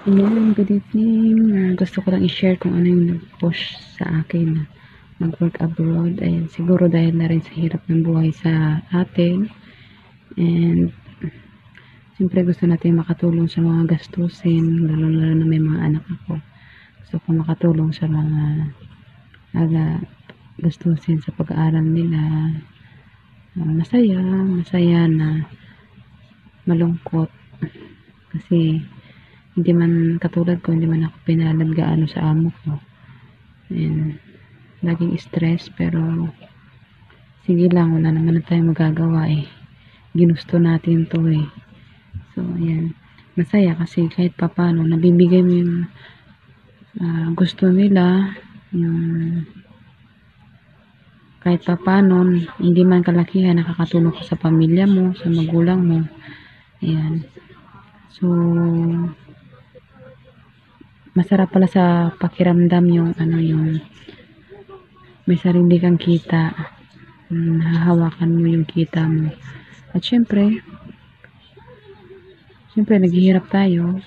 Ayan, good evening. Gusto ko lang i-share kung ano yung nag-push sa akin na mag-work abroad. Ayan, siguro dahil na rin sa hirap ng buhay sa atin. And siyempre gusto natin makatulong sa mga gastusin, lalo-lalo na may mga anak ako. Gusto ko makatulong sa mga gastusin sa pag-aaral nila. Masaya na malungkot. Kasi hindi man katulad ko, hindi man ako pinalad gaano sa amo ko. And laging stress, pero sige lang, wala naman na tayong magagawa eh. Ginusto natin to eh. So ayan, masaya kasi kahit papano nabibigay mo yung gusto nila, yung kahit papano hindi man kalakihan, nakakatulong ka sa pamilya mo, sa magulang mo. Ayan, so masarap pala sa pakiramdam yung may sarili kang kita, nahahawakan mo yung kita mo. At syempre naghihirap tayo,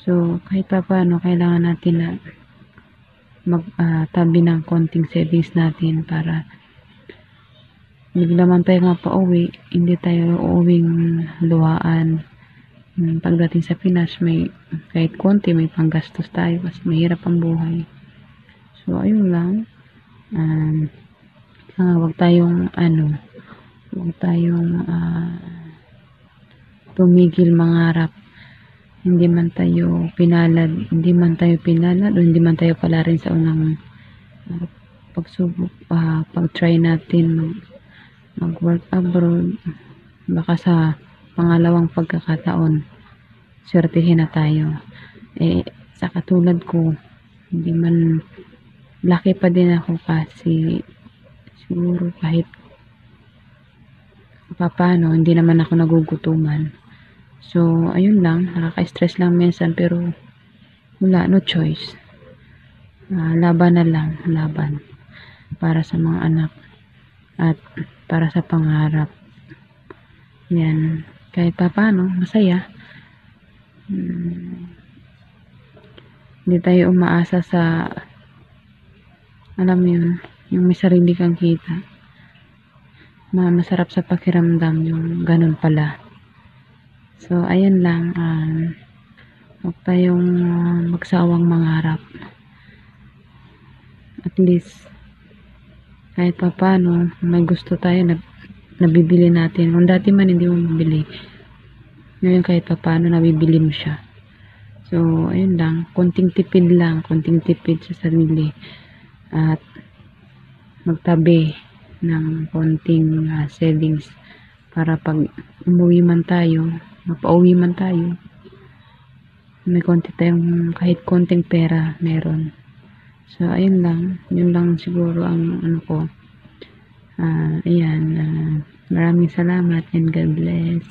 so kahit pa paano kailangan natin na magtabi ng konting savings natin para bigla man tayo mapauwi, hindi tayo uuwing luhaan. Pagdating sa Pinas, may kahit konti may panggastos tayo kasi mahirap ang buhay. So ayun lang, wag tayong tumigil mangarap. Hindi man tayo pinalad o hindi man tayo pala rin sa unang pagsubok, pag-try natin mag-work abroad, baka sa pangalawang pagkakataon swertihin na tayo. Sa katulad ko, hindi man laki pa din ako kasi siguro kahit paano hindi naman ako nagugutuman. So ayun lang, nakaka-stress lang minsan, pero wala, no choice. Laban na lang, laban para sa mga anak at para sa pangarap. Yan, kahit paano masaya. Hindi tayo umaasa sa, alam mo yun, yung may sarili kang kita. Masarap sa pakiramdam yung ganun pala. So ayan lang, huwag tayong magsawang mangarap. At least kahit pa paano may gusto tayo na nabibili natin. Kung dati man hindi mo mabili, ngayon kahit pa paano nabibili mo siya. So ayun lang, konting tipid sa sarili at magtabi ng konting savings para pag umuwi man tayo, mapauwi man tayo, may konti tayong kahit konting pera meron. So ayun lang, yun lang siguro ang ko. Ayan, maraming salamat and God bless.